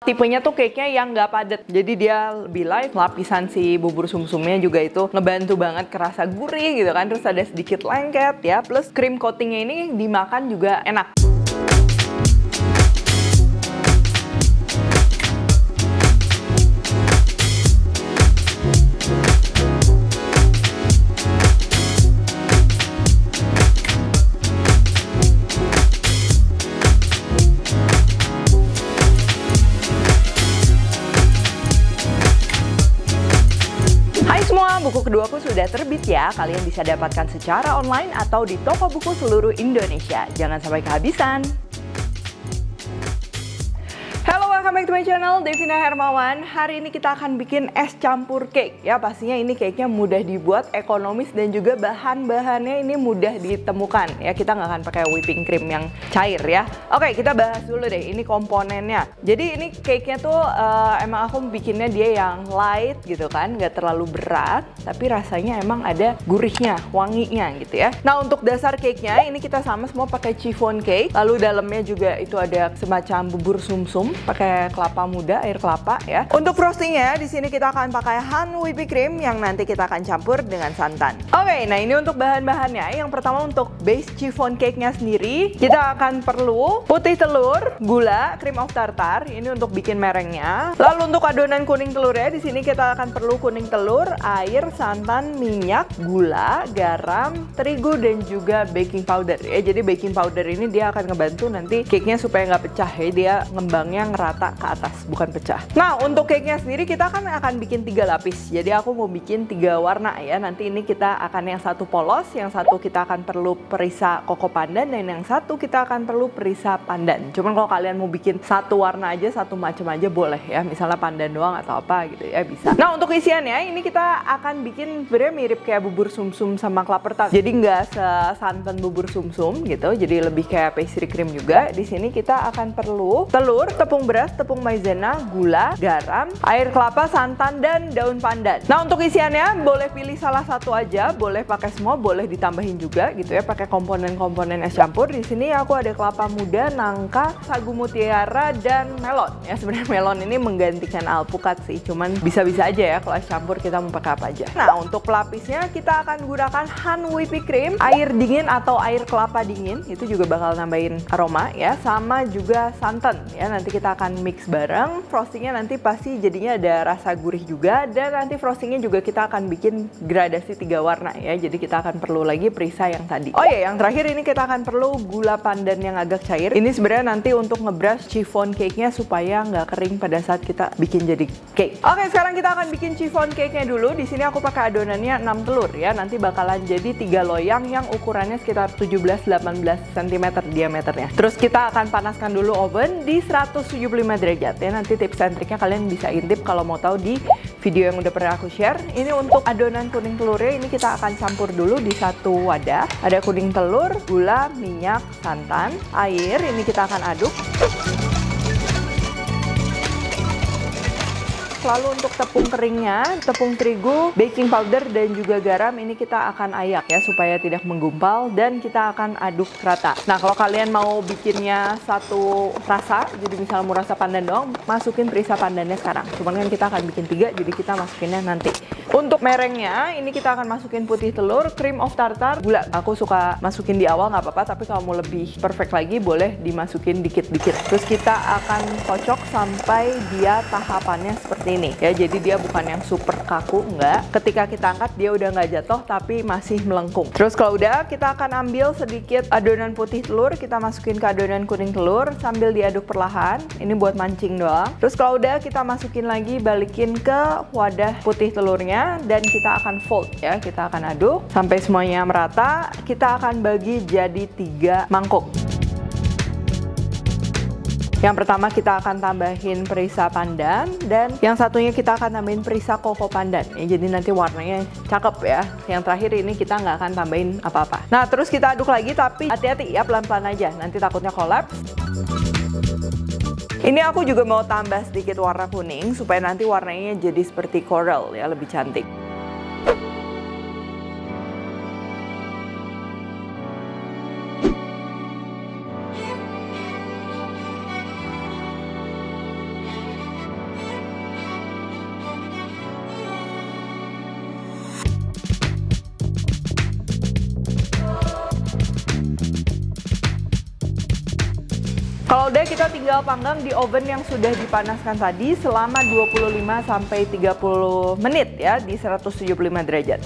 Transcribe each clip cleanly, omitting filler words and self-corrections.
Tipenya tuh cake-nya yang nggak padat, jadi dia lebih light. Lapisan si bubur sumsumnya juga itu ngebantu banget kerasa gurih gitu kan. Terus ada sedikit lengket ya, plus cream coatingnya ini dimakan juga enak. Buku keduaku sudah terbit ya, kalian bisa dapatkan secara online atau di toko buku seluruh Indonesia. Jangan sampai kehabisan. Halo, welcome back to my channel, Devina Hermawan. Hari ini kita akan bikin es campur cake. Ya, pastinya ini cake-nya mudah dibuat, ekonomis, dan juga bahan-bahannya ini mudah ditemukan. Ya, kita nggak akan pakai whipping cream yang cair ya. Oke, kita bahas dulu deh, ini komponennya. Jadi ini cake-nya tuh emang aku bikinnya dia yang light gitu kan, nggak terlalu berat, tapi rasanya emang ada gurihnya, wanginya gitu ya. Nah, untuk dasar cake-nya ini kita sama semua pakai chiffon cake. Lalu dalamnya juga itu ada semacam bubur sumsum, pakai kelapa muda, air kelapa ya. Untuk frostingnya di sini kita akan pakai hand whipping cream yang nanti kita akan campur dengan santan. Oke, nah ini untuk bahan-bahannya. Yang pertama untuk base chiffon cake-nya sendiri, kita akan perlu putih telur, gula, cream of tartar. Ini untuk bikin merengnya. Lalu untuk adonan kuning telurnya, di sini kita akan perlu kuning telur, air, santan, minyak, gula, garam, terigu, dan juga baking powder ya. Jadi baking powder ini dia akan ngebantu nanti cake-nya supaya nggak pecah ya. Dia ngembangnya ngerata ke atas, bukan pecah. Nah, untuk cake-nya sendiri kita kan akan bikin 3 lapis. Jadi aku mau bikin 3 warna ya. Nanti ini kita akan yang satu polos, yang satu kita akan perlu perisa koko pandan, dan yang satu kita akan perlu perisa pandan. Cuman kalau kalian mau bikin satu warna aja, satu macam aja boleh ya. Misalnya pandan doang atau apa gitu ya, bisa. Nah, untuk isiannya ini kita akan bikin sebenarnya mirip kayak bubur sumsum sama kelapa tart. Jadi nggak sesantan bubur sumsum gitu. Jadi lebih kayak pastry cream juga. Di sini kita akan perlu telur, tepung beras, tepung maizena, gula, garam, air kelapa, santan, dan daun pandan. Nah, untuk isiannya boleh pilih salah satu aja, boleh pakai semua, boleh ditambahin juga gitu ya, pakai komponen-komponen es campur. Di sini aku ada kelapa muda, nangka, sagu mutiara, dan melon. Ya, sebenarnya melon ini menggantikan alpukat sih, cuman bisa-bisa aja ya kalau es campur kita mau pakai apa aja. Nah, untuk pelapisnya kita akan gunakan hand whipping cream, air dingin atau air kelapa dingin, itu juga bakal nambahin aroma ya, sama juga santan ya. Nanti kita akan mix bareng. Frostingnya nanti pasti jadinya ada rasa gurih juga, dan nanti frostingnya juga kita akan bikin gradasi 3 warna ya. Jadi kita akan perlu lagi perisa yang tadi. Oh ya, yang terakhir ini kita akan perlu gula pandan yang agak cair. Ini sebenarnya nanti untuk ngebrush chiffon cake-nya supaya nggak kering pada saat kita bikin jadi cake. Oke, sekarang kita akan bikin chiffon cake-nya dulu. Di sini aku pakai adonannya 6 telur ya. Nanti bakalan jadi 3 loyang yang ukurannya sekitar 17-18 cm diameternya. Terus kita akan panaskan dulu oven di 175 derajat ya. Nanti tips and triknya kalian bisa intip kalau mau tahu di video yang udah pernah aku share. Ini untuk adonan kuning telurnya, ini kita akan campur dulu di satu wadah. Ada kuning telur, gula, minyak, santan, air. Ini kita akan aduk. Lalu untuk tepung keringnya, tepung terigu, baking powder, dan juga garam ini kita akan ayak ya supaya tidak menggumpal, dan kita akan aduk rata. Nah, kalau kalian mau bikinnya satu rasa, jadi misalnya mau rasa pandan doang, masukin perisa pandannya sekarang. Cuman kan kita akan bikin 3, jadi kita masukinnya nanti. Untuk merengnya, ini kita akan masukin putih telur, cream of tartar, gula. Aku suka masukin di awal nggak apa-apa, tapi kalau mau lebih perfect lagi boleh dimasukin dikit-dikit. Terus kita akan kocok sampai dia tahapannya seperti ini ya. Jadi dia bukan yang super kaku, enggak. Ketika kita angkat dia udah nggak jatuh tapi masih melengkung. Terus kalau udah, kita akan ambil sedikit adonan putih telur, kita masukin ke adonan kuning telur sambil diaduk perlahan. Ini buat mancing doang. Terus kalau udah, kita masukin lagi, balikin ke wadah putih telurnya, dan kita akan fold ya. Kita akan aduk sampai semuanya merata. Kita akan bagi jadi 3 mangkuk. Yang pertama kita akan tambahin perisa pandan, dan yang satunya kita akan tambahin perisa koko pandan ya, jadi nanti warnanya cakep ya. Yang terakhir ini kita nggak akan tambahin apa-apa. Nah, terus kita aduk lagi, tapi hati-hati ya, pelan-pelan aja, nanti takutnya kolaps. Ini aku juga mau tambah sedikit warna kuning supaya nanti warnanya jadi seperti coral ya, lebih cantik. kita tinggal panggang di oven yang sudah dipanaskan tadi selama 25-30 menit ya di 175 derajat.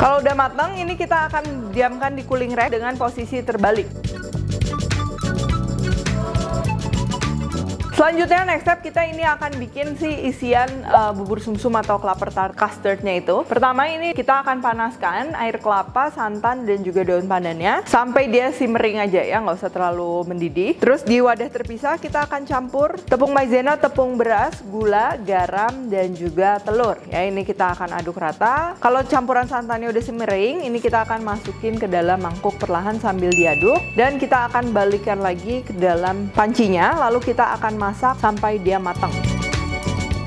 Kalau udah matang, ini kita akan diamkan di cooling rack dengan posisi terbalik. Selanjutnya next step kita ini akan bikin si isian bubur sumsum atau kelapa tart custardnya itu. Pertama ini kita akan panaskan air kelapa, santan, dan juga daun pandannya sampai dia simmering aja ya, nggak usah terlalu mendidih. Terus di wadah terpisah kita akan campur tepung maizena, tepung beras, gula, garam, dan juga telur. Ya, ini kita akan aduk rata. Kalau campuran santannya udah simmering, ini kita akan masukin ke dalam mangkuk perlahan sambil diaduk. Dan kita akan balikkan lagi ke dalam pancinya, lalu kita akan masak sampai dia matang.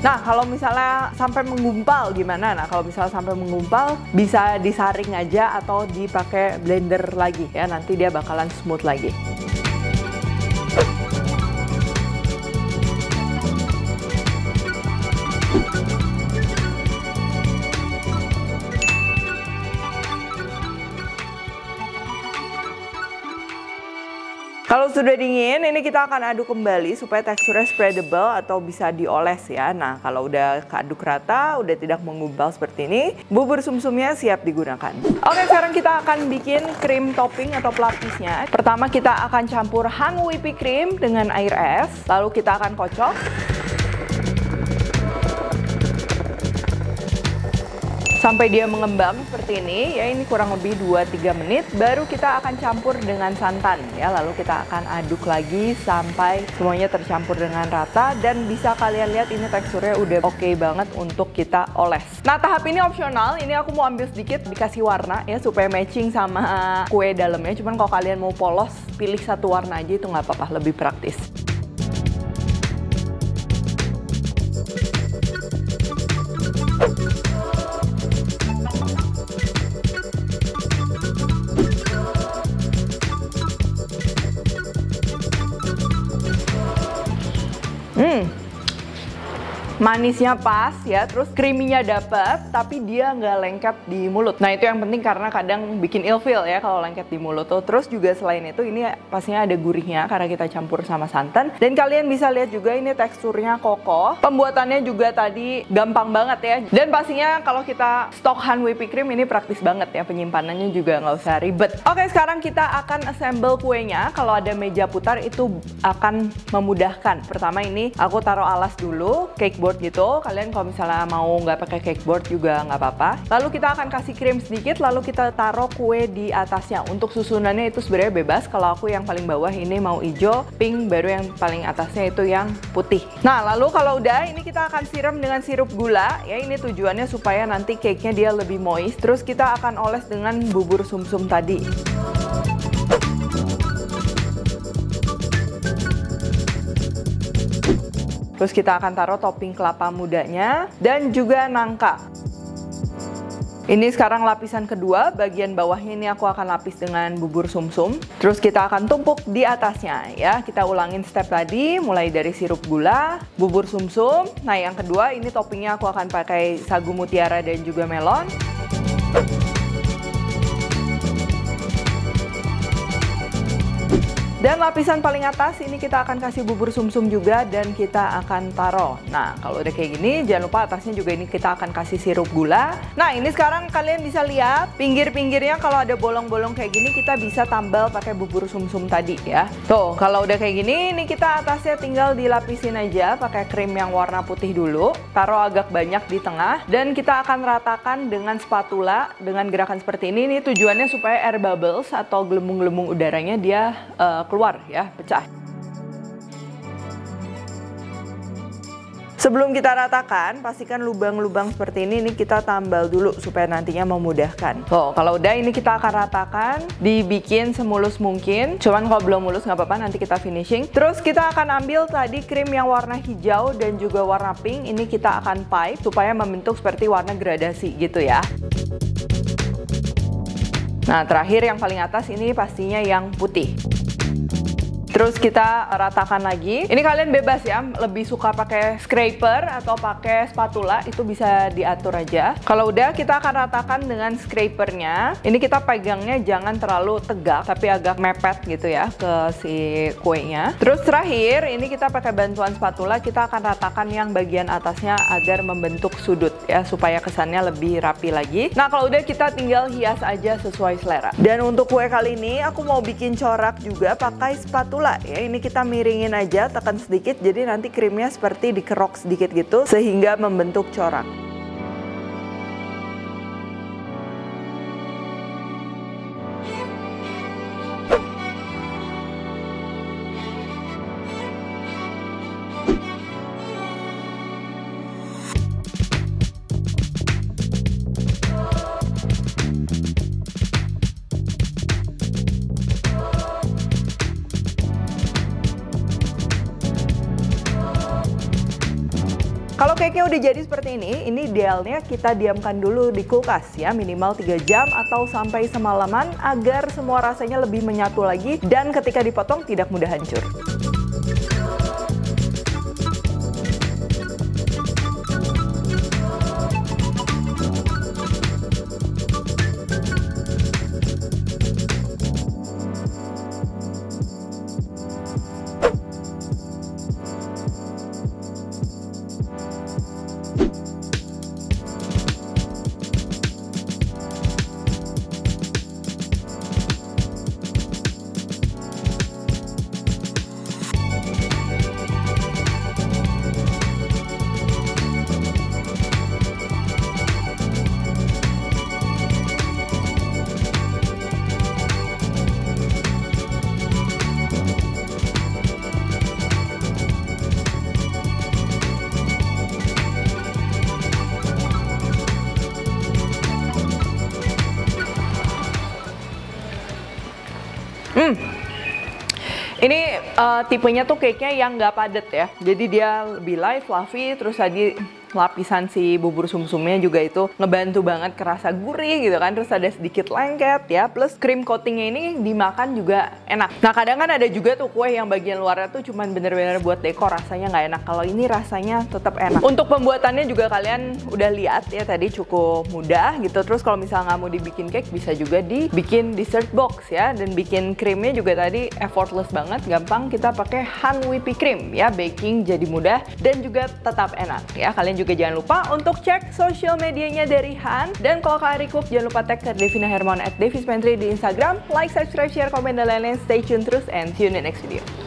Nah, kalau misalnya sampai menggumpal gimana? Nah, kalau misalnya sampai menggumpal bisa disaring aja atau dipakai blender lagi ya, nanti dia bakalan smooth lagi. Kalau sudah dingin, ini kita akan aduk kembali supaya teksturnya spreadable atau bisa dioles ya. Nah, kalau udah keaduk rata, udah tidak menggumpal seperti ini, bubur sumsumnya siap digunakan. Oke, sekarang kita akan bikin krim topping atau pelapisnya. Pertama kita akan campur Han whipping cream dengan air es, lalu kita akan kocok. Sampai dia mengembang seperti ini, ya ini kurang lebih 2-3 menit, baru kita akan campur dengan santan ya, lalu kita akan aduk lagi sampai semuanya tercampur dengan rata dan bisa kalian lihat ini teksturnya udah oke banget untuk kita oles. Nah, tahap ini opsional, ini aku mau ambil sedikit dikasih warna ya supaya matching sama kue dalamnya, cuman kalau kalian mau polos, pilih satu warna aja itu nggak apa-apa, lebih praktis. Manisnya pas ya, terus creamy-nya dapet, tapi dia nggak lengket di mulut. Nah, itu yang penting karena kadang bikin ilfeel ya kalau lengket di mulut tuh. Terus juga selain itu ini pastinya ada gurihnya karena kita campur sama santan. Dan kalian bisa lihat juga ini teksturnya kokoh. Pembuatannya juga tadi gampang banget ya. Dan pastinya kalau kita stok Han whipping cream ini praktis banget ya, penyimpanannya juga nggak usah ribet. Oke, sekarang kita akan assemble kuenya. Kalau ada meja putar itu akan memudahkan. Pertama ini aku taruh alas dulu, cake board gitu. Kalian kalau misalnya mau nggak pakai cake board juga nggak apa-apa. Lalu kita akan kasih krim sedikit, lalu kita taruh kue di atasnya. Untuk susunannya itu sebenarnya bebas. Kalau aku yang paling bawah ini mau hijau, pink, baru yang paling atasnya itu yang putih. Nah, lalu kalau udah ini kita akan siram dengan sirup gula. Ya, ini tujuannya supaya nanti cake-nya dia lebih moist. Terus kita akan oles dengan bubur sumsum tadi. Terus kita akan taruh topping kelapa mudanya dan juga nangka. Ini sekarang lapisan kedua, bagian bawahnya ini aku akan lapis dengan bubur sumsum. Terus kita akan tumpuk di atasnya ya. Kita ulangin step tadi, mulai dari sirup gula, bubur sumsum. Nah, yang kedua ini toppingnya aku akan pakai sagu mutiara dan juga melon. Dan lapisan paling atas ini kita akan kasih bubur sumsum juga dan kita akan taruh. Nah, kalau udah kayak gini jangan lupa atasnya juga ini kita akan kasih sirup gula. Nah, ini sekarang kalian bisa lihat pinggir-pinggirnya kalau ada bolong-bolong kayak gini kita bisa tambal pakai bubur sumsum tadi ya. Tuh, kalau udah kayak gini ini kita atasnya tinggal dilapisin aja pakai krim yang warna putih dulu. Taruh agak banyak di tengah dan kita akan ratakan dengan spatula dengan gerakan seperti ini. Ini tujuannya supaya air bubbles atau gelembung-gelembung udaranya dia keluar ya, pecah. Sebelum kita ratakan, pastikan lubang-lubang seperti ini kita tambal dulu supaya nantinya memudahkan. Tuh, kalau udah ini kita akan ratakan, dibikin semulus mungkin. Cuman kalau belum mulus nggak apa-apa, nanti kita finishing. Terus kita akan ambil tadi krim yang warna hijau dan juga warna pink. Ini kita akan pipe supaya membentuk seperti warna gradasi gitu ya. Nah, terakhir yang paling atas ini pastinya yang putih. Terus kita ratakan lagi. Ini kalian bebas ya, lebih suka pakai scraper atau pakai spatula, itu bisa diatur aja. Kalau udah, kita akan ratakan dengan scrapernya. Ini kita pegangnya jangan terlalu tegak, tapi agak mepet gitu ya ke si kuenya. Terus terakhir, ini kita pakai bantuan spatula, kita akan ratakan yang bagian atasnya agar membentuk sudut ya, supaya kesannya lebih rapi lagi. Nah, kalau udah, kita tinggal hias aja sesuai selera. Dan untuk kue kali ini, aku mau bikin corak juga pakai spatula. Ya, ini kita miringin aja, tekan sedikit, jadi nanti krimnya seperti dikerok sedikit gitu sehingga membentuk corak. Kalau cake-nya udah jadi seperti ini idealnya kita diamkan dulu di kulkas ya, minimal 3 jam atau sampai semalaman agar semua rasanya lebih menyatu lagi dan ketika dipotong tidak mudah hancur. Ini tipenya tuh cake-nya yang nggak padat ya. Jadi dia lebih light, fluffy, terus tadi lapisan si bubur sumsumnya juga itu ngebantu banget kerasa gurih gitu kan. Terus ada sedikit lengket ya, plus cream coatingnya ini dimakan juga enak. Nah, kadang kan ada juga tuh kue yang bagian luarnya tuh cuman bener-bener buat dekor, rasanya nggak enak. Kalau ini rasanya tetap enak. Untuk pembuatannya juga kalian udah lihat ya tadi, cukup mudah gitu. Terus kalau misalnya nggak mau dibikin cake, bisa juga dibikin dessert box ya. Dan bikin krimnya juga tadi effortless banget, gampang. Kita pakai Han Whipping Cream ya, baking jadi mudah dan juga tetap enak ya. Kalian juga jangan lupa untuk cek sosial medianya dari Han. Dan kalau kalian request, jangan lupa tag ke Devina Hermawan @Devi's Pantry di Instagram. Like, subscribe, share, komen, dan lain-lain. Stay tune terus and see you in the next video.